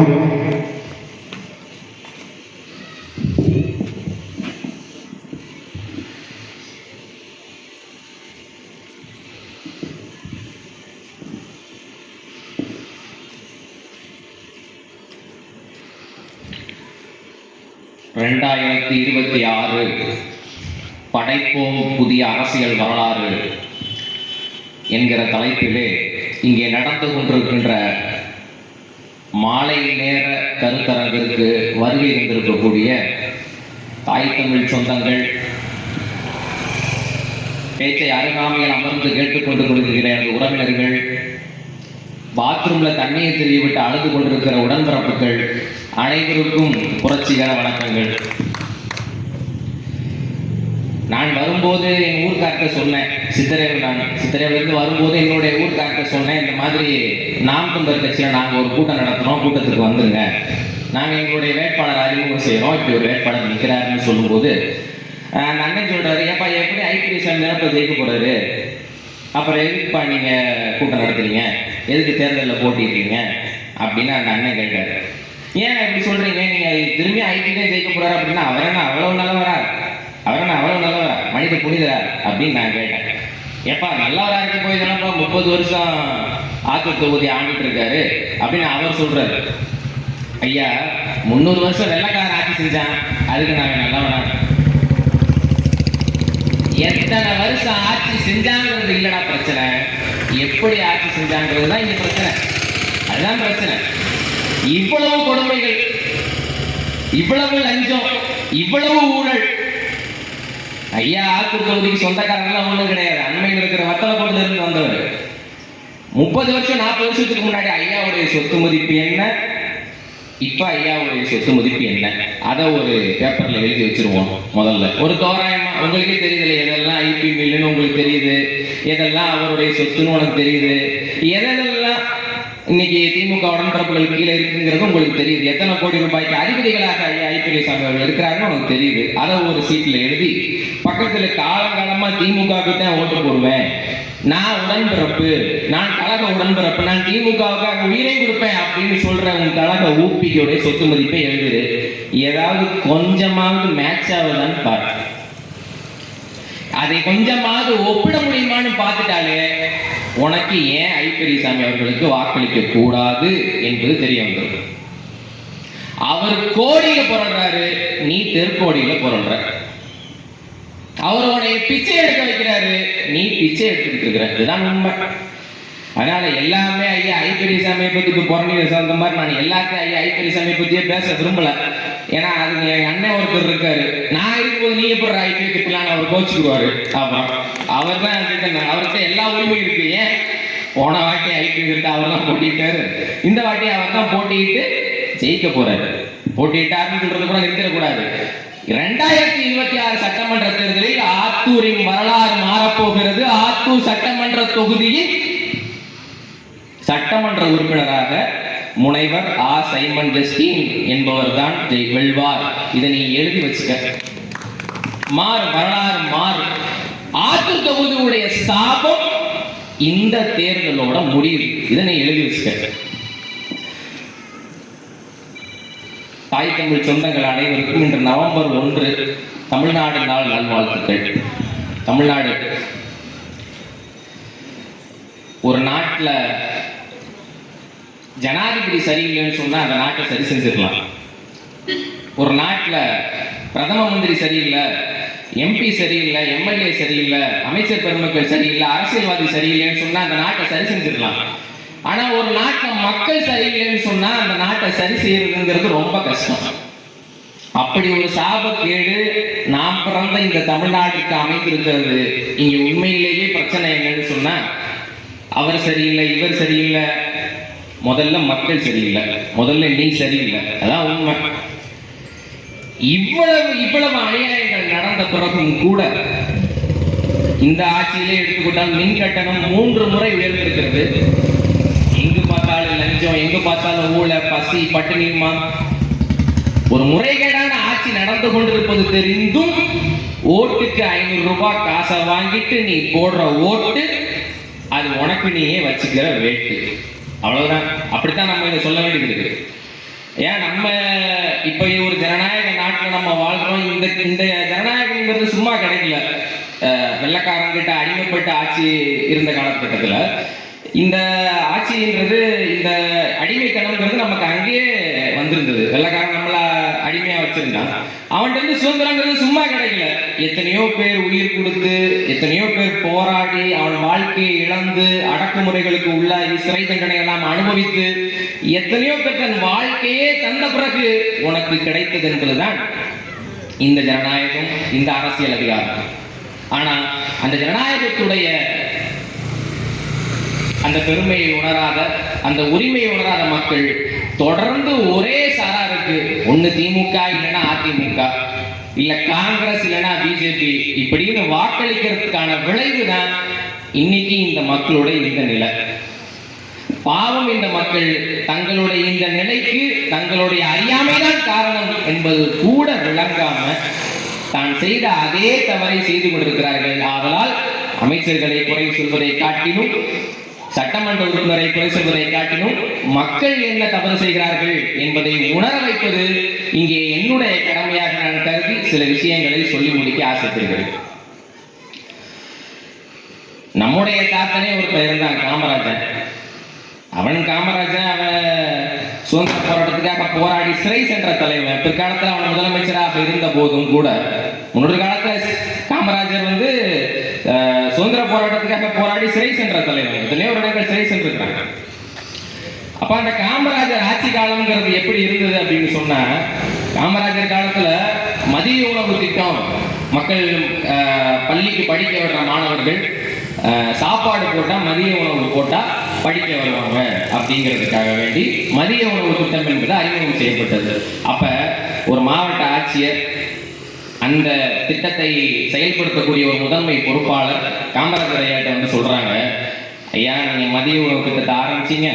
2026 படைப்போம் புதிய அரசியல் வரலாறு என்கிற தலைப்பிலே இங்கே நடந்து கொண்டிருக்கின்ற மாலை நேர கருத்தரங்கிற்கு வருகை இருந்திருக்கக்கூடிய தாய் தமிழ் சொந்தங்கள், பேச்சை அருகாமையில் அமர்ந்து கேட்டுக்கொண்டு கொடுக்கிற உறவினர்கள், பாத்ரூம்ல தண்ணியை தெரியவிட்டு அழுது கொண்டிருக்கிற உடன்பிறப்புகள் அனைவருக்கும் புரட்சிகர வணக்கங்கள். நான் வரும்போது என் ஊர்கார்ட்ட சொன்னேன், சித்திரையிலிருந்து வரும்போது என்னுடைய ஊர்கார்ட்ட சொன்னேன், இந்த மாதிரி நாம் தமிழர் கட்சியில் நாங்கள் ஒரு கூட்டம் நடத்துகிறோம், கூட்டத்துக்கு வந்துருங்க, நாங்கள் எங்களுடைய வேட்பாளர் அறிமுகம் செய்கிறோம், இப்படி ஒரு வேட்பாளர் நிற்கிறாருன்னு சொல்லும்போது அந்த அண்ணன் சொல்கிறாரு, ஏப்பா எப்படி ஐபிஎஸ் நிரப்ப ஜெயிக்க போகிறாரு, அப்புறம் எதுக்குப்பா நீங்கள் கூட்டம் நடத்துறீங்க, எதுக்கு தேர்தலில் போட்டிருக்கீங்க அப்படின்னு அந்த அண்ணன் கேட்டார். ஏன் இப்படி சொல்கிறீங்க, நீங்கள் திரும்பி ஐபிஎஸ் ஜெயிக்க போகிறாரு அப்படின்னா அவர் என்ன அவ்வளவு நல்லவரா, மனித புனிதரா அப்படின்னு நான் கேட்டேன். ஏப்பா நல்லவரா இருக்க போய் தானப்பா 30 வருஷம் ஆத்தூர் தொகுதி ஆண்டுட்டு இருக்காரு அப்படின்னு அவர் சொல்றாரு. ஐயா, 300 வருஷம் வெள்ளக்காரன் ஆட்சி செஞ்சான், அதுக்கு நாங்கள் நல்லவனா? எத்தனை வருஷம் ஆட்சி செஞ்சாங்கிறது இல்லடா பிரச்சனை, எப்படி ஆட்சி செஞ்சாங்கிறது தான் இங்க பிரச்சனை. அதுதான் பிரச்சனை. இவ்வளவு கொடுமைகள், இவ்வளவு லஞ்சம், இவ்வளவு ஊழல். ஐயா ஆத்தூர் தொகுதிக்கு சொந்தக்காரங்களாம் ஒண்ணும் கிடையாது, அண்மையில் இருக்கிற வத்தலக்கோட்டில இருந்து வந்தவர். 30 வருஷம் 40 வருஷத்துக்கு முன்னாடி ஐயாவுடைய சொத்து மதிப்பு என்ன, இப்ப ஐயாவுடைய சொத்து மதிப்பு என்ன, அதை ஒரு பேப்பர்ல எழுதி வச்சிருவோம். முதல்ல ஒரு தோராயமா உங்களுக்கே தெரியுது, எதெல்லாம் ஐபி மில்லுன்னு உங்களுக்கு தெரியுது, எதெல்லாம் அவருடைய சொத்துன்னு உனக்கு தெரியுது, எதெல்லாம் இன்னைக்கு திமுக உடன்பிறப்புகள் கீழே இருக்குங்கிறது உங்களுக்கு தெரியுது, எத்தனை கோடி ரூபாய்க்கு அதிபதிகளாக ஐயா ஐபிஎஸ் அவர்கள் இருக்கிறாருன்னு உனக்கு தெரியுது. அதை ஒரு சீட்ல எழுதி பக்கத்துல காலங்காலமா திமுகவுக்கு தான் ஓட்டு போடுவேன், நான் உடன்பிறப்பு, நான் கழக உடன்பிறப்பு, நான் திமுகவுக்காக உயிரை கொடுப்பேன் அப்படின்னு சொல்ற உன் கழக ஊப்பியோடைய சொத்து மதிப்பை எழுதுரு. ஏதாவது கொஞ்சமாவது மேட்ச் ஆகுதான்னு பாரு, அதை கொஞ்சமாவது ஒப்பிட முடியுமான்னு பார்த்துட்டாலே உனக்கு ஏன் ஐ பெரியசாமி அவர்களுக்கு வாக்களிக்க கூடாது என்பது தெரிய வந்தது. அவர் கோடியில புரள்றாரு, நீ தெற்கோடியில புரள்ற. அவர் உடைய பிச்சை எடுக்க வைக்கிறாரு, நீ பிச்சை எடுத்துக்கிட்டு இருக்கிற. இதுதான் உண்மை. அதனால எல்லாமே ஐயா ஐ பெரியசாமியை பத்தி இப்ப புறணி அந்த மாதிரி நான் எல்லாத்தையும் ஐயா ஐ பெரியசாமியை பத்தியே பேச விரும்பல. ஏன்னா அது என் அண்ணன் ஒருத்தர் இருக்காரு, நான் இருக்கும்போது நீ எப்படி ஐபிஎஸ் திட்டலான்னு அவர் கோச்சுக்குவாரு. அப்புறம் அவர் தான் அவர்கிட்ட எல்லா உரிமையும் இருக்கு. ஏன் போன வாட்டி ஐபிஎஸ் இருக்கு, அவர் தான் போட்டிட்டாரு, இந்த வாட்டி அவர் தான் போட்டிட்டு ஜெயிக்க போறாரு. போட்டிட்டாருன்னு சொல்றது கூட நிறுத்திடக்கூடாது. 2026 சட்டமன்ற தேர்தலில் ஆத்தூரின் வரலாறு மாறப்போகிறது. ஆத்தூர் சட்டமன்ற தொகுதியில் சட்டமன்ற உறுப்பினராக முனைவர் ஆ சைமன் ஜஸ்டின் என்பவர் தான் வெல்வார். இதை நீ எழுதி வச்சுக்க. வரலாறு மாறு. ஆத்தூர் தொகுதியுடைய சாபம் இந்த தேர்தலோட முடிவு. இதை நீ எழுதி வச்சுக்க. தாய் தமிழ் சொந்தங்கள் அனைவருக்கும் இன்று நவம்பர் 1 தமிழ்நாடு நாள் நல்வாழ்த்துக்கள். தமிழ்நாடு ஒரு நாட்டில் ஜனாதிபதி சரியில்லைன்னு சொன்னா அந்த நாட்டை சரி செஞ்சிடலாம். ஒரு நாட்டில் பிரதம மந்திரி சரியில்லை, எம்பி சரியில்லை, எம்எல்ஏ சரியில்லை, அமைச்சர் பெருமக்கள் சரியில்லை, அரசியல்வாதி சரியில்லைன்னு சொன்னா அந்த நாட்டை சரி செஞ்சிடலாம். ஆனா ஒரு நாட்டில் மக்கள் சரியில்லைன்னு சொன்னா அந்த நாட்டை சரி செய்யறதுங்கிறது ரொம்ப கஷ்டம். அப்படி ஒரு சாபக்கேடு நாம் பிறந்த இந்த தமிழ்நாட்டுக்கு அமைந்திருக்கிறது. இங்க உண்மையிலேயே பிரச்சனை என்னன்னு சொன்னா, அவர் சரியில்லை, இவர் சரியில்லை, முதல்ல மக்கள் சரியில்லை, முதல்ல நீ சரியில்லை. அதான் உண்மை. இவ்வளவு அநியாயங்கள் நடந்த பிறகும் கூட இந்த ஆட்சியிலே எடுத்துக்கொண்டால் மின் கட்டணம் 3 முறை உயர்ந்திருக்கிறது. எங்கு பார்த்தாலும் லஞ்சம், எங்கு பார்த்தாலும் ஊழல், பசி, பட்டினியுமா. ஒரு முறைகேடான ஆட்சி நடந்து கொண்டிருப்பது தெரிந்தும் ஓட்டுக்கு 500 ரூபாய் காசை வாங்கிட்டு நீ போடுற ஓட்டு அது உனக்கு நீயே வச்சுக்கிற வேட்டு. அவ்வளவுதான். அப்படித்தான் நம்ம இதை சொல்ல வேண்டியது இருக்கு. ஏன் நம்ம இப்ப ஒரு ஜனநாயக நாட்டில் நம்ம வாழ்றோம். இந்த ஜனநாயகங்கிறது சும்மா கிடைக்கல. வெள்ளைக்காரங்கிட்ட அடிமைப்பட்ட ஆட்சி இருந்த காலகட்டத்தில் இந்த ஆட்சின்றது, இந்த அடிமைத்தனம்ங்கிறது நமக்கு அங்கேயே வந்திருந்தது. வெள்ளைக்காரன் நம்மள அடிமையா வச்சிருந்தான். அவன்கிட்ட இருந்து சுதந்திரங்கிறது சும்மா கிடைக்கல. எத்தனையோ பேர் உயிர் கொடுத்து, எத்தனையோ பேர் போராடி, அவன் வாழ்க்கையை இழந்து, அடக்குமுறைகளுக்கு உள்ளாகி, சிறை தண்டனை எல்லாம் அனுபவித்து, எத்தனையோ பேர் தன் வாழ்க்கையே தந்த பிறகு உனக்கு கிடைத்தது என்பதுதான் இந்த ஜனநாயகம், இந்த அரசியல் அதிகாரம். ஆனா அந்த ஜனநாயகத்துடைய அந்த பெருமையை உணராத, அந்த உரிமையை உணராத மக்கள் தொடர்ந்து ஒரே சாராருக்கு, ஒண்ணு திமுக இல்லைன்னா அதிமுக, இல்ல காங்கிரஸ் இல்லைன்னா பிஜேபி இப்படின்னு வாக்களிக்கிறதுக்கான விளைவுதான் இன்னைக்கு இந்த மக்களுடைய இந்த நிலை. பாவம், இந்த மக்கள் தங்களுடைய இந்த நிலைக்கு தங்களுடைய அறியாமைதான் காரணம் என்பது கூட விளங்காம தான் செய்த அதே தவறை செய்து கொண்டிருக்கிறார்கள். ஆதலால் அமைச்சர்களை குறை சொல்வதை காட்டிலும், சட்டமன்ற உறுப்பினரை குறை சொல்வதை காட்டிலும் மக்கள் என்ன தவறு செய்கிறார்கள் என்பதை உணர வைப்பது இங்கே என்னுடைய கடமையாக நான் கருதி சில விஷயங்களை சொல்லி முடிக்க ஆசைப்படுகிறேன். நம்முடைய தாத்தனே ஒருத்தர் இருந்தான், காமராஜன். அவன் சுதந்திர போராட்டத்துக்காக போராடி சிறை சென்ற தலைவன். பிற்காலத்தில் அவன் முதலமைச்சராக இருந்த போதும் கூட, முன்னொரு காலத்தில் காமராஜர் சுதந்திர போராட்டத்துக்காக போராடி சிறை சென்ற தலைவன். எத்தனையோ இடங்கள் சிறை சென்றிருக்கிறாங்க. அப்ப அந்த காமராஜர் ஆட்சி காலம்ங்கிறது எப்படி இருந்தது அப்படின்னு சொன்னா, காமராஜர் காலத்துல மதிய உணவு திட்டம், மக்கள் பள்ளிக்கு படிக்க விடுற மாணவர்கள் சாப்பாடு போட்டா, மதிய உணவு போட்டா படிக்க வருவாங்க அப்படிங்கிறதுக்காக வேண்டி மதிய உணவு திட்டம் என்பது அறிமுகம் செய்யப்பட்டது. அப்ப ஒரு மாவட்ட ஆட்சியர் அந்த திட்டத்தை செயல்படுத்தக்கூடிய ஒரு முதன்மை பொறுப்பாளர் காமராஜர் ஐயாட்ட சொல்றாங்க, ஐயா நீங்க மதிய உணவு திட்டத்தை ஆரம்பிச்சீங்க,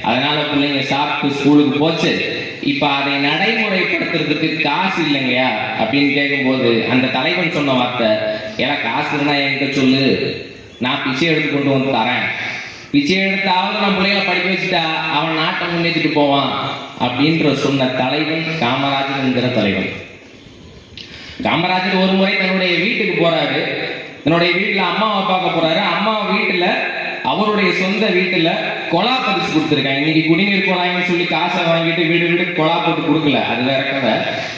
அதனால பிள்ளைங்க சாப்பிட்டு ஸ்கூலுக்கு போச்சு, இப்ப அதை நடைமுறைப்படுத்துறதுக்கு காசு இல்லைங்கயா அப்படின்னு கேட்கும்போது அந்த தலைவன் சொன்ன வார்த்தை, ஏன்னா காசு இருந்தா என்கிட்ட சொல்லு, நான் பிச்சை எடுத்து கொண்டு வந்து தரேன், பிச்சை எடுத்தாவது நம்ம பிள்ளைகளை படிக்க வச்சுட்டா அவன் நாட்டை முன்னேற்றிட்டு போவான் அப்படின்ற சொன்ன தலைவன் காமராஜர் என்கிற தலைவன். காமராஜர் ஒரு முறை தன்னுடைய வீட்டுக்கு போறாரு. தன்னுடைய வீட்டுல அம்மாவை பார்க்க போறாரு. அம்மா வீட்டுல, அவருடைய சொந்த வீட்டுல கொலா பதிச்சு கொடுத்துருக்காங்க. இன்னைக்கு குடிநீர் குழாய்னு சொல்லி காசை வாங்கிட்டு வீடு வீடு கொலா போட்டு கொடுக்கல, அது வேற கதை.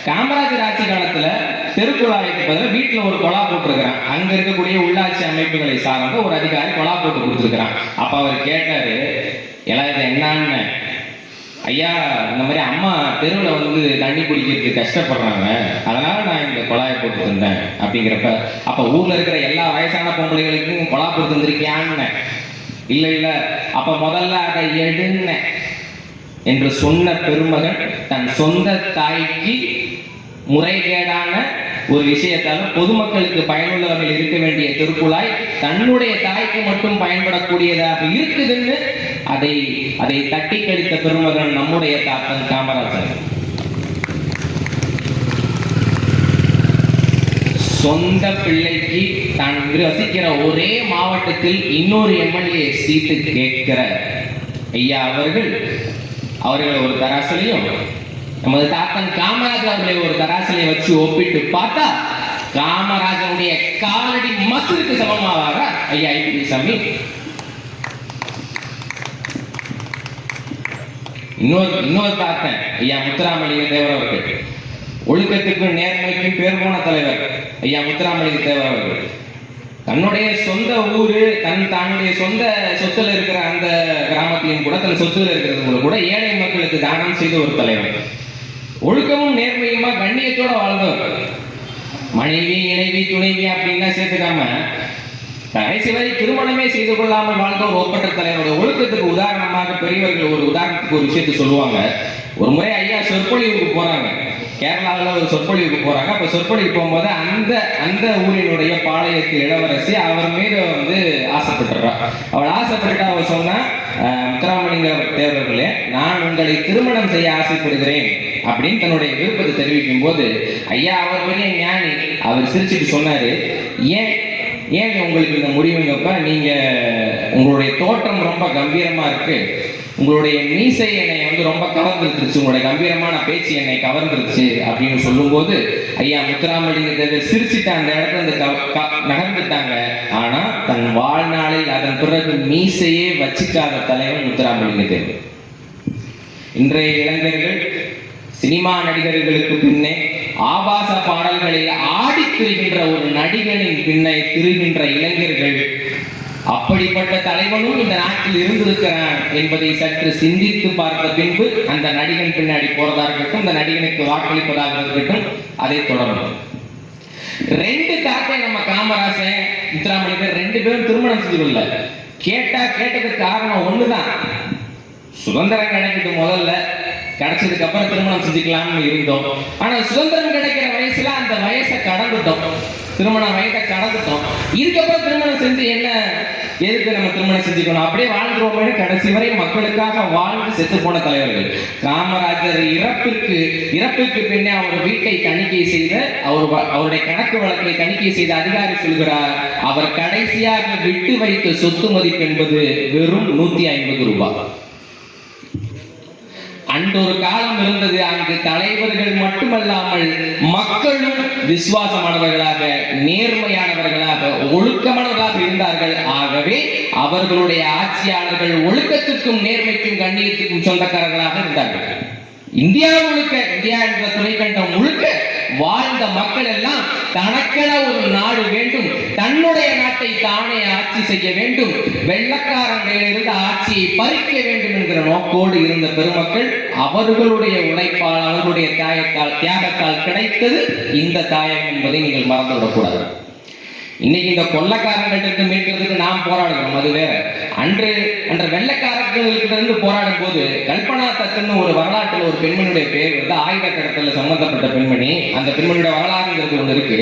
காமராஜர் ஆட்சி காலத்துல தெருக்குழாய்க்கு பதிலாக வீட்டுல ஒரு கொலா போட்டிருக்கிறான். அங்க இருக்கக்கூடிய உள்ளாட்சி அமைப்புகளை சார்ந்த ஒரு அதிகாரி கொலா போட்டு கொடுத்துருக்கிறான். அப்ப அவர் கேட்டாரு, எல்லாம் இது என்னன்னு, ஐயா இந்த மாதிரி அம்மா தெருவில் தண்ணி குடிக்கிறதுக்கு கஷ்டப்படுறாங்க, அதனால நான் இந்த கொலாயை போட்டு தந்தேன் அப்படிங்கிறப்ப, அப்ப ஊர்ல இருக்கிற எல்லா வயசான பொம்பளைகளுக்கும் கொலா போட்டு தந்திருக்கியான்னு, இல்ல இல்ல அப்ப முதல்ல அதை எடுங்க என்று சொன்ன பெருமகன் தன் சொந்த தாய்க்கு முறைகேடான ஒரு விஷயத்தால பொதுமக்களுக்கு பயனுள்ள வகையில் இருக்க வேண்டிய திருக்குழாய் தன்னுடைய தாய்க்கு மட்டும் பயன்படக்கூடியதாக இருக்குதுன்னு அதை தட்டி கழித்த பெருமகன் நம்முடைய தாத்தன் காமராஜர். சொந்த பிள்ளைக்கு தான் வசிக்கிற ஒரே மாவட்டத்தில் இன்னொரு எம்எல்ஏ சீட்டு கேட்கிற ஐயா அவர்கள் ஒரு தராசிலையும், நமது தாத்தன் காமராஜர் அவர்களை ஒரு தராசிலை வச்சு ஒப்பிட்டு பார்த்தா காமராஜருடைய காலடி மசூருக்கு சமமாவாக ஐயா ஐபி சாமி. இன்னொரு தாத்தன் ஐயா முத்துராமலிங்க தேவர் அவர்கள், ஒழுக்கத்துக்கும் நேர்மைக்கும் பேர் போன தலைவர் ஐயா முத்துராமலிங்க தேவர் அவர்கள், தன்னுடைய சொந்த ஊரு, தன்னுடைய சொந்த சொத்துல இருக்கிற அந்த கிராமத்திலையும் கூட, தன் சொத்துல இருக்கிறது கூட ஏழை மக்களுக்கு தானம் செய்த ஒரு தலைவர். ஒழுக்கமும் நேர்மையுமா கண்ணியத்தோட வாழ்ந்தவர். மனைவி, இணைவி, துணைவி அப்படின்னா சேர்த்துக்காம கடைசி வரை திருமணமே செய்து கொள்ளாமல் வாழ்ந்த ஒரு ஒப்பற்ற தலைவருடைய ஒழுக்கத்துக்கு உதாரணமாக பெரியவர்கள் ஒரு உதாரணத்துக்கு ஒரு விஷயத்தை சொல்லுவாங்க. ஒரு முறை ஐயா சொற்பொழிவுக்கு போறாங்க, கேரளாவில் ஒரு சொற்பொழிவுக்கு போறாங்க. அப்ப சொற்பொழிவு போகும்போது அந்த ஊரினுடைய பாளையத்து இளவரசி அவர் மீது ஆசைப்பட்டுறான். அவள் ஆசைப்பட்டு அவர் சொன்னா, முத்துராமலிங்க தேவர்களே, நான் உங்களை திருமணம் செய்ய ஆசைப்படுகிறேன் அப்படின்னு தன்னுடைய விருப்பத்தை தெரிவிக்கும் போது ஐயா அவர் பெரிய ஞானி, அவர் சிரிச்சுட்டு சொன்னாரு, ஏன் ஏங்க உங்களுக்கு இந்த முடிவுங்கப்ப, நீங்க உங்களுடைய தோற்றம் ரொம்ப கம்பீரமா இருக்கு, உங்களுடைய மீசை என்னை வந்து ரொம்ப கவர்ந்துருச்சு, உங்களுடைய கம்பீரமான பேச்சு என்னை கவர்ந்துருச்சு அப்படின்னு சொல்லும்போது ஐயா முத்துராமலிங்க தேவர் சிரிச்சுட்டு அந்த இடத்துல இருந்து நகர்ந்துட்டாங்க. ஆனா தன் வாழ்நாளில் அதன் பிறகு மீசையே வச்சுக்காத தலைவர் முத்துராமலிங்க தேவர். இன்றைய இளைஞர்கள் சினிமா நடிகர்களுக்கு பின்னே ஆபாச பாடல்களில் ஆடி திரிகின்ற ஒரு நடிகனின் பின்னே திரிகின்ற இளைஞர்கள், அப்படிப்பட்ட தலைவனும் இந்த நாட்டில் இருந்திருக்கிறான் என்பதை சற்று சிந்தித்து பார்த்த பின்பு அந்த நடிகன் பின்னாடி போறதா இருக்கட்டும், அந்த நடிகனுக்கு வாக்களிப்பதாக இருக்கட்டும், அதை தொடரணும். ரெண்டு தாட்டை நம்ம காமராசன் முத்துராமலிங்கர் ரெண்டு பேரும் திருமணம் செஞ்சு கொள்ள கேட்டதுக்கு காரணம் ஒண்ணுதான், சுதந்திரம் கிடைக்கிட்டு முதல்ல, கிடைச்சதுக்கு அப்புறம் திருமணம் செஞ்சுக்கலாம்னு இருந்தோம். ஆனா சுதந்திரம் கிடைக்கிற வயசுல அந்த வயசை கடந்துட்டோம், திருமண வயதை கடந்துட்டோம். இதுக்கப்புறம் திருமணம் செஞ்சு என்ன, எதுக்கு நம்ம திருமணம் செஞ்சுக்கணும், அப்படியே வாழ்ந்துருவோமே. கடைசி வரை மக்களுக்காக வாழ்ந்து செத்து போன தலைவர்கள். காமராஜர் இறப்புக்கு பின்னே அவர் வீட்டை தணிக்கை செய்த, அவருடைய கணக்கு வழக்கை தணிக்கை செய்த அதிகாரி சொல்கிறார், அவர் கடைசியாக விட்டு வைத்த சொத்து மதிப்பு என்பது வெறும் 150 ரூபாய். அன்று ஒரு காலம் இருந்தது, அங்கு தலைவர்கள் மட்டுமல்லாமல் மக்களும் விசுவாசமானவர்களாக, நேர்மையானவர்களாக, ஒழுக்கமானவர்களாக இருந்தார்கள். ஆகவே அவர்களுடைய ஆட்சியாளர்கள் ஒழுக்கத்திற்கும் நேர்மைக்கும் கண்ணியத்துக்கும் சொந்தக்காரர்களாக இருந்தார்கள். இந்தியா என்ற துணைக்கண்டம் முழுக்க வாழ்ந்த மக்கள் எல்லாம் தனக்கென ஒரு நாடு வேண்டும், தன்னுடைய நாட்டை தானே ஆட்சி செய்ய வேண்டும், வெள்ளக்காரங்களில் இருந்த ஆட்சியை பறிக்க வேண்டும் என்கிற நோக்கோடு இருந்த பெருமக்கள், அவர்களுடைய உழைப்பால், அவர்களுடைய தியாகத்தால் கிடைத்தது இந்த தாயகம் என்பதை நீங்கள் மறந்துவிடக்கூடாது. இன்னைக்கு இந்த கொள்ளக்காரங்கிட்ட மீட்கிறதுக்கு நாம் போராடுகிறோம், அது வேற. அன்று வெள்ளக்காரர்களிட்ட இருந்து போராடும் போது கல்பனா தத்துன்னு ஒரு வரலாற்றில் ஒரு பெண்மணியுடைய பேர் வந்து ஆயுத கடத்தல சம்பந்தப்பட்ட பெண்மணி. அந்த பெண்மணியோட வரலாறுங்கிறது ஒன்று இருக்கு.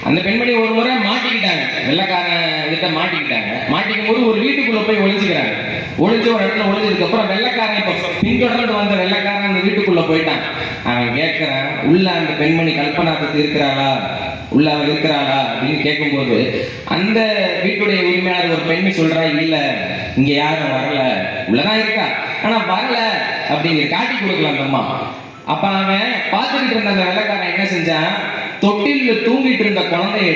அந்த பெண்மணி ஒரு முறை மாட்டிக்கிட்டாங்க, வெள்ளக்காரன் கிட்ட மாட்டிக்கிட்டாங்க. மாட்டிக்கும் போது ஒரு வீட்டுக்குள்ள போய் ஒளிஞ்சுக்கிறாங்க. ஒளிஞ்ச ஒரு இடத்துல ஒளிஞ்சதுக்கு அப்புறம் வெள்ளக்காரன் இப்ப பின்தொடர்ந்து வந்த வெள்ளக்காரன் அந்த வீட்டுக்குள்ள போயிட்டான். அவன் கேட்கிறான், உள்ள அந்த பெண்மணி கல்பனா தத்து இருக்கிறாளா, உள்ள அவ இருக்கிறாளா அப்படின்னு கேட்கும்போது அந்த வீட்டுடைய உரிமையாளர் ஒரு பெண்ணு சொல்றா, இல்ல இங்க யாரும் வரல, உள்ளதான் இருக்கா ஆனா வரல அப்படிங்கிற காட்டி கொடுக்கலாம் அந்த அம்மா. அப்ப அவன் பார்த்துக்கிட்டு இருந்த அந்த வெள்ளக்காரன் என்ன செஞ்சான், தொட்டில தூங்கிட்டு இருந்த குழந்தைய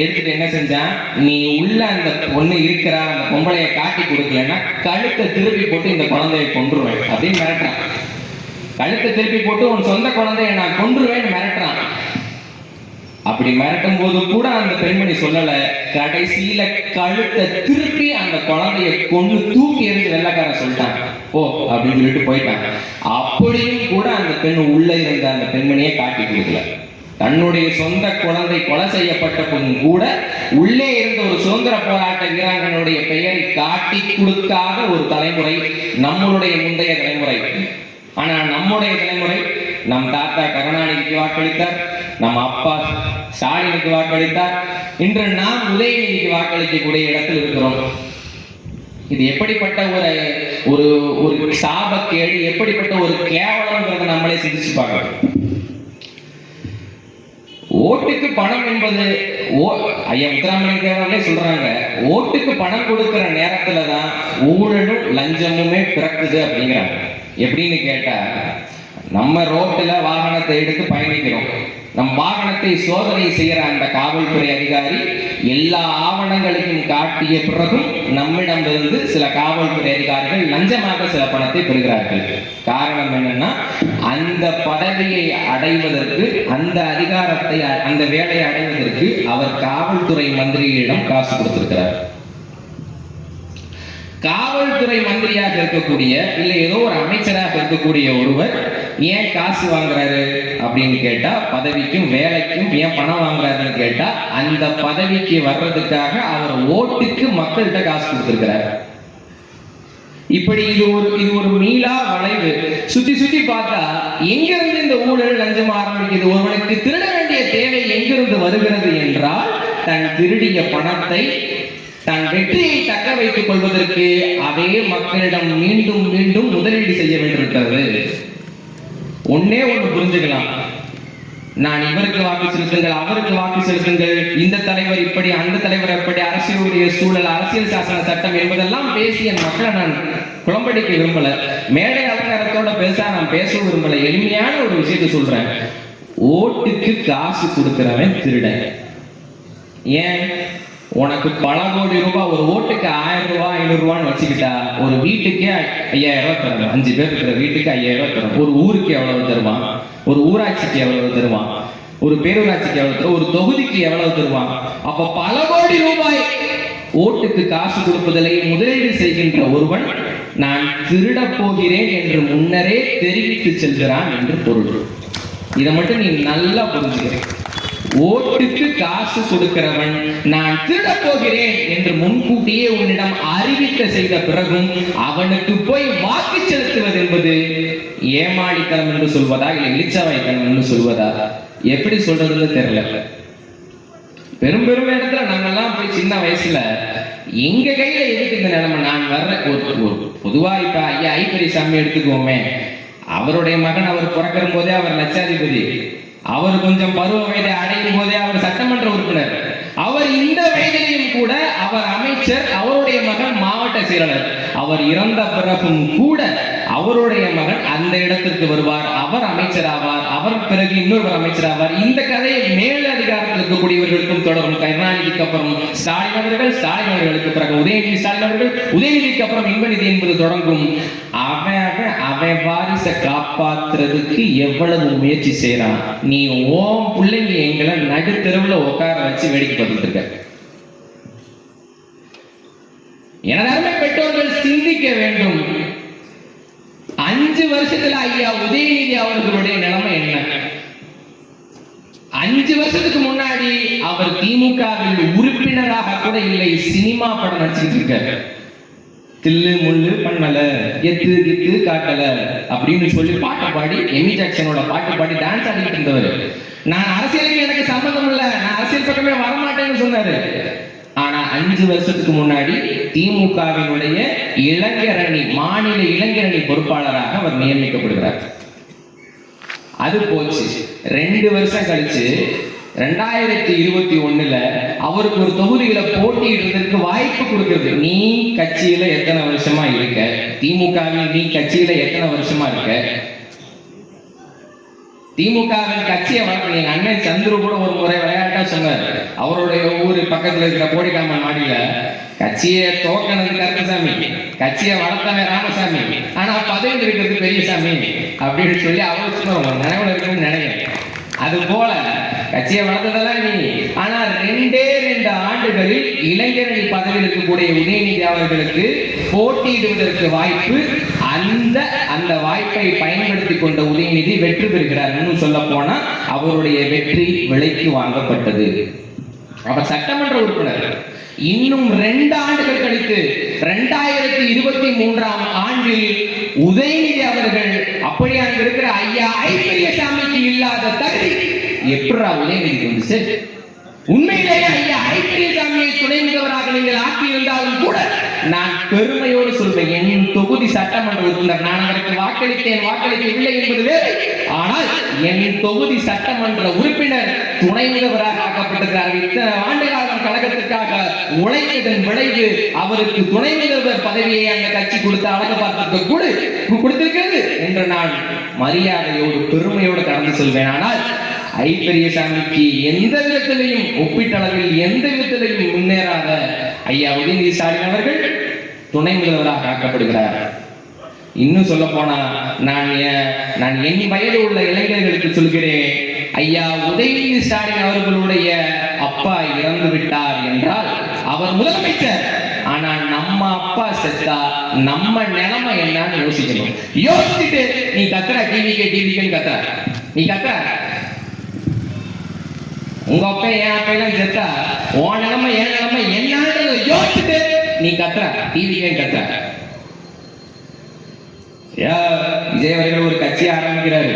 எடுத்துட்டு என்ன செஞ்சான், நீ உள்ள அந்த பொண்ணு இருக்கிற அந்த பொம்பளைய காட்டி கொடுக்கலன்னா கழுத்தை திருப்பி போட்டு இந்த குழந்தைய கொன்றுவேன் அப்படின்னு மிரட்டுறான். கழுத்தை திருப்பி போட்டு உன் சொந்த குழந்தைய நான் கொன்றுவேன்னு மிரட்டுறான். அப்படி மிரட்டும் போது கூட அந்த பெண்மணி சொல்லல, கடைசியில கழுத்தை திருப்பி அந்த குழந்தைய கொண்டு தூக்கி எறிஞ்சு வெள்ளக்காரன் சொல்லிட்டான் ஓ அப்படின்னு சொல்லிட்டு போயிட்டாங்க. அப்படியும் கூட அந்த பெண் உள்ள இருந்த அந்த பெண்மணியை காட்டி கொடுக்கல. தன்னுடைய சொந்த குழந்தை கொலை செய்யப்பட்ட பொண்ணு கூட உள்ளே இருந்த ஒரு சுதந்திர போராட்ட வீராங்கனுடைய பெயரை காட்டி கொடுக்காத ஒரு தலைமுறை நம்மளுடைய முந்தைய தலைமுறை. ஆனா நம்முடைய தலைமுறை, நம் தாத்தா கருணாநிதிக்கு வாக்களித்தார், நம் அப்பா ஸ்டாலினுக்கு வாக்களித்தார், இன்று நாம் உதயநிதிக்கு வாக்களிக்கக்கூடிய இடத்தில் இருக்கிறோம். இது எப்படிப்பட்ட ஒரு ஒரு சாபக்கேடு, எப்படிப்பட்ட ஒரு கேவலம்ங்கிறத நம்மளே சிந்திச்சு பார்க்கணும். ஓட்டுக்கு பணம் என்பது ஐயா முத்துராமலிங்க தேவர்களே சொல்றாங்க, ஓட்டுக்கு பணம் கொடுக்கிற நேரத்துலதான் ஊழலும் லஞ்சமுமே பிறக்குது அப்படிங்கிறாங்க. எப்படின்னு கேட்டா, நம்ம ரோட்டுல வாகனத்தை எடுத்து பயணிக்கிறோம், நம் வாகனத்தை சோதனை செய்கிற அந்த காவல்துறை அதிகாரி எல்லா ஆவணங்களையும் காட்டிய பிறகும் நம்மிடமிருந்து சில காவல்துறை அதிகாரிகள் லஞ்சமாக சில பணத்தை பெறுகிறார்கள். காரணம் என்னன்னா, அந்த பதவியை அடைவதற்கு, அந்த அதிகாரத்தை, அந்த வேலையை அடைவதற்கு அவர் காவல்துறை மந்திரியிடம் காசு கொடுத்திருக்கிறார். காவல்துறை மந்திரியாக இருக்கக்கூடிய இல்ல ஏதோ ஒரு அமைச்சராக இருக்கக்கூடிய ஒருவர் ஏன் காசு வாங்குறாரு அப்படின்னு கேட்டா, பதவிக்கும் வேலைக்கும் ஏன் பணம் வாங்குறாருன்னு கேட்டா, அந்த பதவிக்கு வர்றதுக்காக அவர் ஓட்டுக்கு மக்கள்கிட்ட காசு கொடுத்திருக்கிறார். இப்படி இது ஒரு மீளா வளைவு. சுத்தி பார்த்தா எங்கிருந்து இந்த ஊழல் லஞ்சம் ஆரம்பிக்குது? ஒருவனுக்கு திருட வேண்டிய தேவை எங்கிருந்து வருகிறது என்றால், தன் திருடிய பணத்தை, தன் வெற்றியை தக்க வைத்துக் கொள்வதற்கு அதே மக்களிடம் மீண்டும் மீண்டும் முதலீடு செய்ய வேண்டியிருக்கிறது. ஒன்னே ஒன்று புரிஞ்சுக்கலாம், நான் இவருக்கு வாக்கு செலுத்துங்கள், அவருக்கு வாக்கு செலுத்துங்கள், இந்த தலைவர் இப்படி, அந்த தலைவர் அப்படி, அரசியலுடைய சூழல், அரசியல் சாசன சட்டம் என்பதெல்லாம் பேசி என் மக்களை நான் குழம்படிக்க விரும்பல. மேடை அலங்காரத்தோட பேச நான் பேச விரும்பல. எளிமையான ஒரு விஷயத்தை சொல்றேன். ஓட்டுக்கு காசு கொடுக்கிறவன் திருடன். ஏன்? உனக்கு பல கோடி ரூபாய், ஒரு ஓட்டுக்கு 1000 ரூபாய் 500 ரூபான்னு வச்சுக்கிட்டா ஒரு வீட்டுக்கு 5000 ரூபாய் தருவான். 5 பேர் இருக்கிற வீட்டுக்கு 5000 ரூபாய் தரும். ஒரு ஊருக்கு எவ்வளவு தருவான்? ஒரு ஊராட்சிக்கு எவ்வளவு தருவான்? ஒரு பேரூராட்சிக்கு எவ்வளவு தருவான்? ஒரு தொகுதிக்கு எவ்வளவு தருவான்? அப்ப பல கோடி ரூபாய் ஓட்டுக்கு காசு கொடுப்பதிலே முதலீடு செய்கின்ற ஒருவன் நான் திருடப் போகிறேன் என்று முன்னரே தெரிவித்து செல்கிறான் என்று பொருள். இதை மட்டும் நீ நல்லா புரிஞ்சுக்கிறேன். ஓட்டுக்கு காசு கொடுக்கிறவன் நான் திருடப் போகிறேன் என்று முன்கூட்டியே உன்னிடம் அறிவிக்க செய்த பிறகும் அவனுக்கு போய் வாக்கு செலுத்துவது என்பது ஏமாளித்தனம் என்று சொல்வதா, இல்லை இளிச்சவாய்த்தனம் என்று சொல்வதா, எப்படி சொல்றதுன்னு தெரியல. பெரும் பெரும் இடத்துல நாங்கெல்லாம் போய் சின்ன வயசுல எங்க கையில எதுக்கு இந்த நிலைமை? நான் வர்ற பொதுவா இப்ப ஐயா ஐப்பரிசாமி எடுத்துக்குவோமே, அவருடைய மகன் அவர் பிறக்கிற போதே அவர் லட்சாதிபதி, அவர் கொஞ்சம் பருவ வயதை அடையும் போதே அவர் சட்டமன்ற உறுப்பினர், அவர் இந்த வயதிலையும் கூட அவர் அமைச்சர், அவருடைய மகன் மாவட்ட செயலாளர். அவர் இறந்த பிறகும் கூட அவருடைய மகன் அந்த இடத்திற்கு வருவார், அவர் அமைச்சர் ஆவார், அவர் பிறகு இன்னொருவர் அமைச்சர் ஆவார். இந்த கதையை மேல் அதிகாரத்தில் இருக்கக்கூடியவர்களுக்கும் தொடரும். கருணாநிதிக்கு அப்புறம் ஸ்டாலின் அவர்கள், ஸ்டாலின் அவர்களுக்கு பிறகு உதயநிதி ஸ்டாலின் அவர்கள், உதயநிதிக்கு அப்புறம் இன்பநிதி என்பது தொடங்கும். அவன் வாரிசை காப்பாத்துறதுக்கு எவ்வளவு முயற்சி செய்யறான். நீ ஓம் பிள்ளைங்க எங்களை நடுத்தெருவுல உட்கார வச்சு வேடிக்கை பார்த்துட்டு இருக்க. எனதருமை பெற்றோர்கள் சிந்திக்க வேண்டும். 5 வருஷத்துல ஐயா உதயநிதி அவர்களுடைய நிலைமை என்ன? 5 வருஷத்துக்கு முன்னாடி அவர் திமுகவில் உறுப்பினராக கூட இல்லை, சினிமா படம் நடிச்சுட்டு இருக்காரு. தில்லு முள்ளு பண்ணல, எத்து கித்து காட்டல அப்படின்னு சொல்லி பாட்டு பாடி, எமி ஜாக்சனோட பாட்டு பாடி டான்ஸ் ஆடிட்டு இருந்தவர். நான் அரசியலுக்கு எனக்கு சம்பந்தம் இல்லை, நான் அரசியல் பக்கமே வரமாட்டேன்னு சொன்னாரு. ஆனா 5 வருஷத்துக்கு முன்னாடி திமுகவினுடைய இளைஞரணி, மாநில இளைஞரணி பொறுப்பாளராக அவர் நியமிக்கப்படுகிறார். அது போச்சு. 2 வருஷம் கழிச்சு 2021 அவருக்கு ஒரு தொகுதியில போட்டியிடுறதுக்கு வாய்ப்பு கொடுக்கிறது. நீ கட்சியில எத்தனை வருஷமா இருக்க? திமுகவில் நீ கட்சியில எத்தனை வருஷமா இருக்க? திமுகவின் கட்சியை வளர்க்க எங்க அண்ணன் சந்துரு கூட ஒரு முறை விளையாட்டா சொன்னார். அவருடைய ஊரு பக்கத்துல இருக்கிற கோடிக்காமன் மாடியில கட்சியை தோக்கனது கருப்பசாமி, கட்சியை வளர்த்தவன் ராமசாமி, ஆனா பதவி இருக்கிறது பெரியசாமி அப்படின்னு சொல்லி அவர் சொன்னார். நினைவுல இருக்குன்னு நினைக்கிறேன். அது போல கட்சியை வளர்த்ததெல்லாம் நீ. ஆனா 2 ஆண்டுகளில் இளைஞரணி பதவியில் இருக்கக்கூடிய உதயநிதி அவர்களுக்கு போட்டியிடுவதற்கு வாய்ப்பு, அந்த வாய்ப்பை பயன்படுத்தி கொண்ட உதயநிதி வெற்றி பெறுகிறார். இன்னும் சொல்ல போனா அவருடைய வெற்றி விலைக்கு வாங்கப்பட்டது. அவர் சட்டமன்ற உறுப்பினர். இன்னும் 2 ஆண்டுகள் கழித்து 2023ஆம் ஆண்டில் உதயநிதி அவர்கள் அப்படி அங்க இருக்கிற ஐயா ஐப்பரியசாமிக்கு இல்லாத தகுதி எப்படா உதயநிதிக்கு வந்துச்சு? உண்மையிலேயே ஐயா ஐப்பரியசாமியை துணை முதல்வராக நீங்கள் ஆக்கியிருந்தாலும் கூட நான் பெருமையோடு சொல்வேன், என் தொகுதி சட்டமன்ற உறுப்பினர், நான் அதற்கு வாக்களிக்கவில்லை என்பது வேறு. ஆனால் என் தொகுதி சட்டமன்ற உறுப்பினர் துணை முதல்வராக ஆக்கப்பட்டிருக்கிறார். இத்தனை ஆண்டு காலம் கழகத்திற்காக உழைத்ததன் விளைவு அவருக்கு துணை முதல்வர் பதவியை அந்த கட்சி கொடுத்த அழகு பார்த்திருக்க கொடுத்திருக்கிறது என்று நான் மரியாதையோடு பெருமையோடு கடந்து செல்வேன். ஆனால் ஐப்பரியசாமிக்கு எந்த விதத்திலையும் ஒப்பீட்டளவில் எந்த விதத்திலையும் முன்னேறாத ஐயா உதயநிதி ஸ்டாலின் அவர்கள் துணை முதல்வராக ஆக்கப்படுகிறார். இன்னும் சொல்ல போனா நான் என் வயது உள்ள இளைஞர்களுக்கு சொல்கிறேன், ஐயா உதயநிதி ஸ்டாலின் அவர்களுடைய அப்பா இறந்து விட்டார் என்றால் அவர் முதலமைச்சர். ஆனா நம்ம அப்பா செத்தா நம்ம நிலைமை என்னன்னு யோசிக்கணும். யோசிச்சுட்டு நீ கத்துற டிவிக்கேன்னு கத்துற, நீ கத்துற உங்க அப்பா என் அப்பெல்லாம் செத்தா உன் நிலைமை என் நிலைமை என்னன்னு யோசிச்சுட்டு நீ கத்துற டிவிக்கேன்னு கத்துற. விஜய் அவர்கள் ஒரு கட்சி ஆரம்பிக்கிறாரு.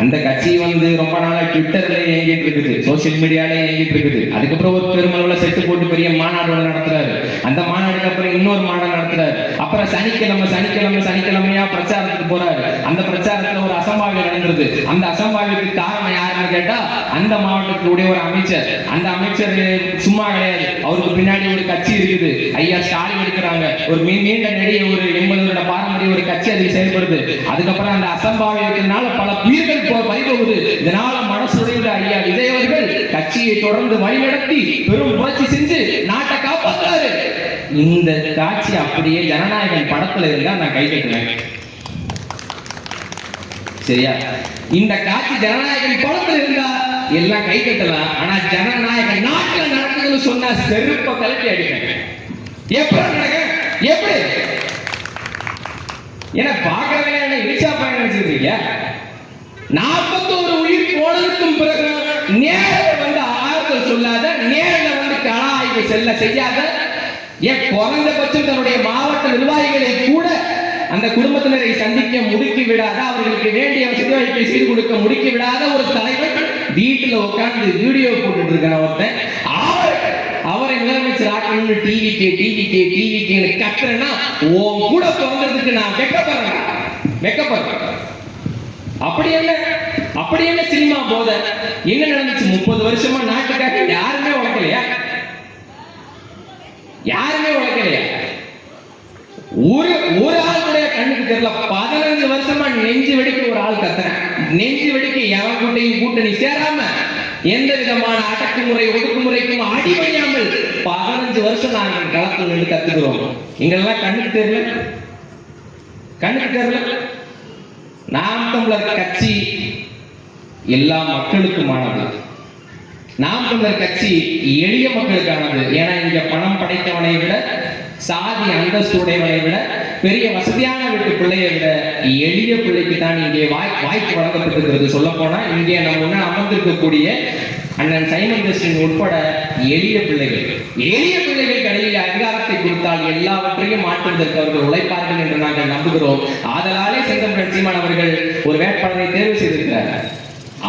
அந்த அந்த கட்சி வந்து ரொம்ப நாளா ட்விட்டர்ல இயங்கிட்டு இருக்குது, சோசியல் மீடியால இயங்கிட்டு இருக்குது. அதுக்கப்புறம் ஒரு பெருமளவுல செட்டு போட்டு பெரிய மாநாடு ஒன்று நடத்துறாரு. அந்த மாநாடுக்கு அப்புறம் இன்னொரு மாநாடு நடத்துறாரு. அப்புறம் சனிக்கிழமையா பிரச்சாரத்துக்கு போறாரு. அந்த பிரச்சாரத்துல ஒரு அசம்பாவியம் நடந்துருது. அந்த அசம்பாவியத்துக்கு காரணம் யாருன்னு கேட்டா அந்த மாவட்டத்துடைய ஒரு அமைச்சர். அந்த அமைச்சர் சும்மா கிடையாது, அவருக்கு பின்னாடி ஒரு கட்சி இருக்குது, ஐயா ஸ்டாலின் இருக்கிறாங்க. ஒரு நீண்ட நெடிய ஒரு 80 வருட பாரம்பரிய ஒரு கட்சி அதில் செயல்படுது. அதுக்கப்புறம் அந்த அசம்பாவியத்தினால பல உயிர்கள் பறிபோகுது. இதனால மனசுடைந்த ஐயா விஜய் அவர்கள் கட்சியை தொடர்ந்து வழிநடத்தி பெரும் புரட்சி செஞ்சு நாட்டை காப்பாற்றாரு. இந்த காட்சி அப்படியே ஜனநாயகன் படத்துல இருந்தா நான் கை கட்டுவேன். சரியா? இந்த காட்சி ஜனநாயகன் படத்துல இருந்தா எல்லாம் கை கட்டலாம். ஆனா ஜனநாயகன் நாட்டில் நடக்குதுன்னு சொன்னா செருப்ப கலட்டி அடிப்பேன். எப்படி நடக்க? எப்படி? ஏன்னா பாக்குறவங்க என்ன இழிச்சா பயன் நினைச்சிருக்கீங்க? 41 உயிர் போனதுக்கும் பிறகு நேரில் வந்து ஆறுதல் சொல்லாத, நேரில் வந்து கள ஆய்வு செய்யாத, ஏன் குறைந்தபட்சம் தன்னுடைய மாவட்ட நிர்வாகிகளை கூட அந்த குடும்பத்தினரை சந்திக்க முடுக்கி விடாத, அவர்களுக்கு வேண்டிய வசதி வாய்ப்பை செய்து கொடுக்க முடுக்கி விடாத ஒரு தலைவர் வீட்டுல உட்கார்ந்து வீடியோ போட்டுட்டு இருக்கான ஒருத்தன், அவரை முதலமைச்சர் ஆக்கணும்னு டிவிக்கு கத்துறேன்னா உன் கூட பிறந்ததுக்கு நான் வெக்கப்படுறேன். அப்படி என்ன சினிமா போத? என்ன நடந்துச்சு? 30 வருஷமா நாட்டுக்காக யாருமே உழைக்கலையா? ஒரு ஆளுடைய கண்ணுக்கு தெரியல. 15 வருஷமா நெஞ்சு வெடிக்க ஒரு ஆள் கத்துறேன். நெஞ்சு வெடிக்க எவன் கூட்டணி சேராம எந்த விதமான அடக்குமுறை ஒடுக்குமுறைக்கும் அடிபணியாமல் 15 வருஷம் நாங்கள் களத்தில் நின்று கத்துக்கிறோம். எங்கெல்லாம் கண்ணுக்கு தெரியல. நாம் தமிழர் கட்சி எல்லா மக்களுக்குமானது. நாம் தமிழர் கட்சி எளிய மக்களுக்கானது. ஏன்னா இங்க பணம் படைத்தவனை விட, சாதி அந்தஸ்து உடையவனை விட, பெரிய வசதியான வீட்டு பிள்ளையை விட எளிய பிள்ளைக்கு தான் இங்கே வாய்ப்பு வழங்கப்பட்டிருக்கிறது. சொல்ல போனா இங்கே நம்ம முன்ன அமர்ந்திருக்கக்கூடிய அண்ணன் சைமன் கிறிஸ்டின் உட்பட எளிய பிள்ளைகள் கடையில் அதிகாரத்தை கொடுத்தால் எல்லாவற்றையும் மாற்றுவதற்கு அவர்கள் உழைப்பார்கள் என்று நாங்கள் நம்புகிறோம். ஆதலாலே செந்தமிழன் சீமான் அவர்கள் ஒரு வேட்பாளரை தேர்வு செய்திருக்கிறார்.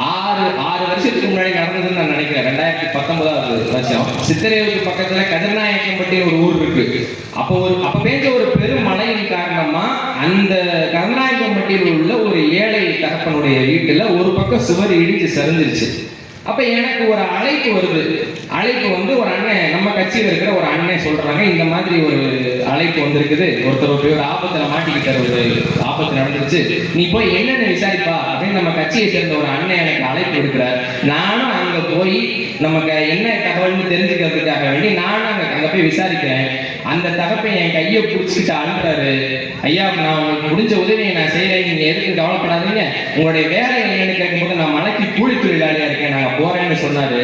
6 வருஷத்துக்கு முன்னாடி நடந்ததுன்னு நான் நினைக்கிறேன். 2019 வருஷம் சித்திரேவுக்கு பக்கத்துல கதிர்நாயக்கம்பட்டி ஒரு ஊர் இருக்கு. அப்ப பெய்த ஒரு பெரும் மழையின் காரணமா அந்த கதிர்நாயக்கம்பட்டியில் உள்ள ஒரு ஏழை தகப்பனுடைய வீட்டுல ஒரு பக்கம் சுவர் இடிஞ்சு சரிஞ்சிருச்சு. அப்ப எனக்கு ஒரு அழைப்பு வருது. வந்து ஒரு அண்ணன், நம்ம கட்சியில் இருக்கிற ஒரு அண்ணன் சொல்றாங்க, இந்த மாதிரி ஒரு அழைப்பு வந்திருக்குது, ஒருத்தர் ஒரு ஆபத்துல மாட்டிக்கிட்டார், ஒரு ஆபத்து நடந்துருச்சு, நீ போய் என்னன்னு விசாரிப்பா அப்படின்னு நம்ம கட்சியை சேர்ந்த ஒரு அண்ணன் எனக்கு அழைப்பு எடுக்கிறார். நானும் அங்க போய் நமக்கு என்ன தகவல்னு தெரிஞ்சுக்கிறதுக்காக வேண்டி நானும் அங்க போய் விசாரிக்கிறேன். அந்த தகப்பை என் கையை பிடிச்சிட்டு அனுப்புறாரு. ஐயா, நான் உங்களுக்கு முடிஞ்ச உதவியை நான் செய்யறேன், நீங்க எதுக்கு கவலைப்படாதீங்க, உங்களுடைய வேலை என்னன்னு கேட்கும்போது நான் மலைக்கு கூலி தொழிலாளியா இருக்கேன், நாங்க போறேன்னு சொன்னாரு.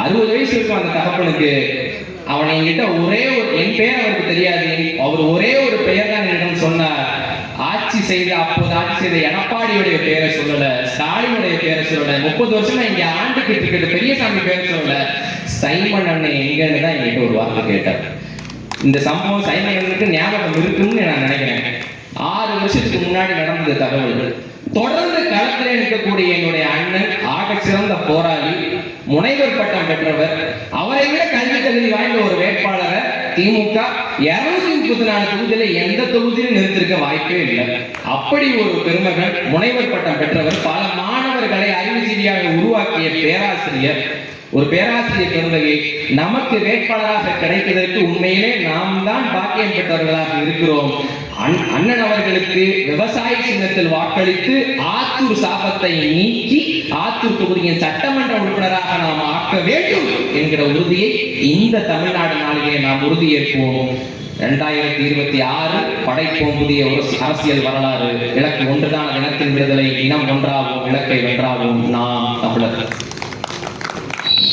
60 வயசு இருக்கும் அந்த தகப்பனுக்கு. அவனை என்கிட்ட என் பேர் அவருக்கு தெரியாது, அவர் ஒரே ஒரு பெயர் தான் என்னிடம் சொன்னார். அப்போது ஆட்சி செய்த எடப்பாடியுடைய பேரை சொல்லல, ஸ்டாலினுடைய பேரை சொல்லல, 30 வருஷமா இங்க ஆண்டுகிட்டு இருக்கிற பெரியசாமி பேரை சொல்லல, சைமன் அண்ணன் எங்கன்னு தான் என்கிட்ட ஒரு வார்த்தை கேட்டார். இந்த சம்பவம் சைமன் அண்ணனுக்கு ஞாபகம் இருக்குன்னு நான் நினைக்கிறேன். 6 வருஷத்துக்கு முன்னாடி நடந்த தகவல்கள். தொடர்ந்து களத்தில் இருக்கக்கூடிய என்னுடைய அண்ணன் ஆக சிறந்த போராளி, முனைவர் பட்டம் பெற்றவர், அவரை விட கல்வி தகுதி வாய்ந்த ஒரு வேட்பாளரை திமுக 234 தொகுதியில எந்த தொகுதியிலும் நிறுத்திருக்க வாய்ப்பே இல்லை. அப்படி ஒரு பெருமகன், முனைவர் பட்டம் பெற்றவர், பல மாணவர்களை அறிவுஜீவியாக உருவாக்கிய பேராசிரியர், ஒரு பேராசிரியர் பெருந்தகை நமக்கு வேட்பாளராக கிடைப்பதற்கு உண்மையிலே நாம் தான் பாக்கியம் பெற்றவர்களாக இருக்கிறோம். அண்ணன் அவர்களுக்கு விவசாய சின்னத்தில் வாக்களித்து ஆத்தூர் சாபத்தை நீக்கி ஆத்தூர் தொகுதியின் சட்டமன்ற உறுப்பினராக நாம் ஆக்க வேண்டும் என்கிற உறுதியை இந்த தமிழ்நாடு நாளிலே நாம் உறுதியேற்போம். 2026 படைப்போம் புதிய அரசியல் வரலாறு. இலக்கு ஒன்றுதான், இனத்தின் விடுதலை. இனம் ஒன்றாகும், இலக்கை வென்றாகும் நாம் தமிழர்.